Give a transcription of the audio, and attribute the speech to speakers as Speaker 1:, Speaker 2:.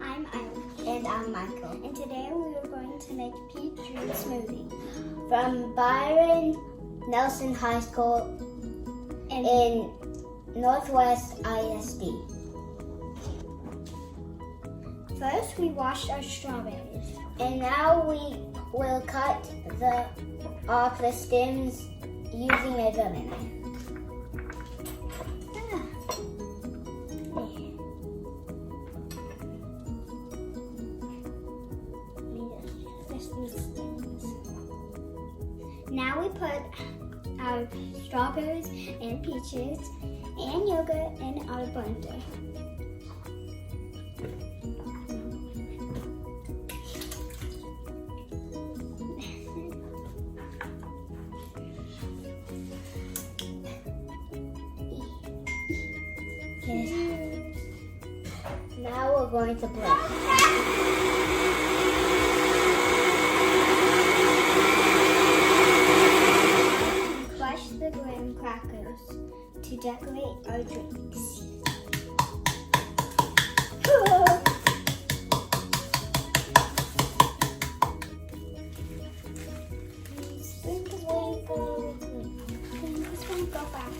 Speaker 1: I'm Isla.
Speaker 2: And I'm Michael.
Speaker 1: And today we are going to make Peach Dream Smoothie.
Speaker 2: From Byron Nelson High School in Northwest ISD.
Speaker 1: First, we washed our strawberries.
Speaker 2: And now we will cut off the stems using a filling knife.
Speaker 1: Now we put our strawberries and peaches and yogurt in our blender.
Speaker 2: Now we're going to blend.
Speaker 1: Crush the graham crackers to decorate our drinks. Sprinkle, sprinkle, sprinkle, sprinkle,